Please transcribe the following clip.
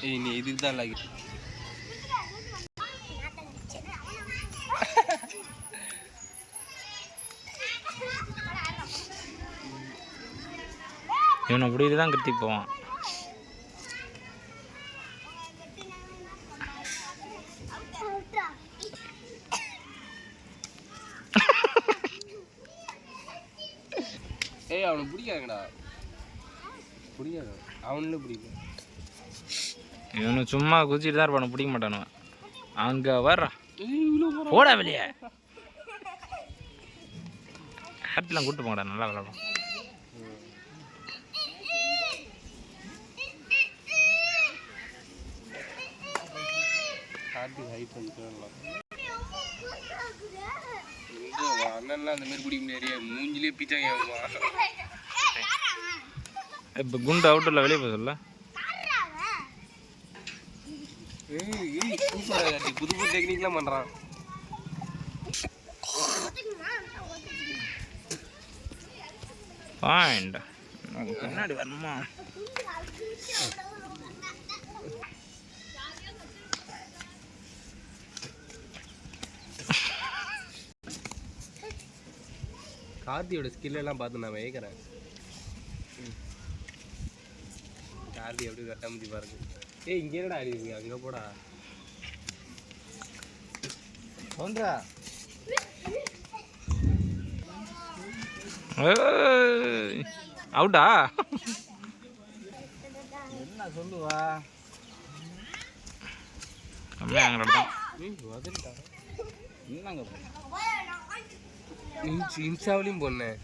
ஏய் நீ இதுக்கு தான் லாகி இவனை பிடிக்கிட்டு தான் கிருத்திக் போவான். ஏய் அவனுக்கு பிடிக்காங்கடா, பிடிக்காது அவனும் பிடிக்கும். இவனு சும்மா குதிச்சுட்டு தான் இருப்பானு, பிடிக்க மாட்டானு. அங்கே வர்றான் போடா வெளியே. கட்டிலாம் கூப்பிட்டு போங்கடா, நல்லா விளாடும். அண்ணன்லாம் அந்த மாதிரி பிடிக்க முடியாது, மூஞ்சிலே பிச்சாங்க. இப்போ குண்டு அவுட்டரில் வெளியே போக சொல்ல. சூப்பராக காட்டி புது புது டெக்னிக்லாம் பண்ணுறான். பாயிண்ட் முன்னாடி வரணுமா? கார்த்தியோட ஸ்கில்லெல்லாம் பார்த்து நான் வைக்கிறேன். கார்த்தி எப்படி கரெக்டாக முடிச்சு பாருங்க. ஏய் இங்கே என்னடா அடிக்கிறீங்க, அங்கே போடா ஒன்றா. அவுட்டா என்ன சொல்லுவா? கம்மியாக அங்கே என்னங்க இன்ஸ்டாவிலையும் போனேன்.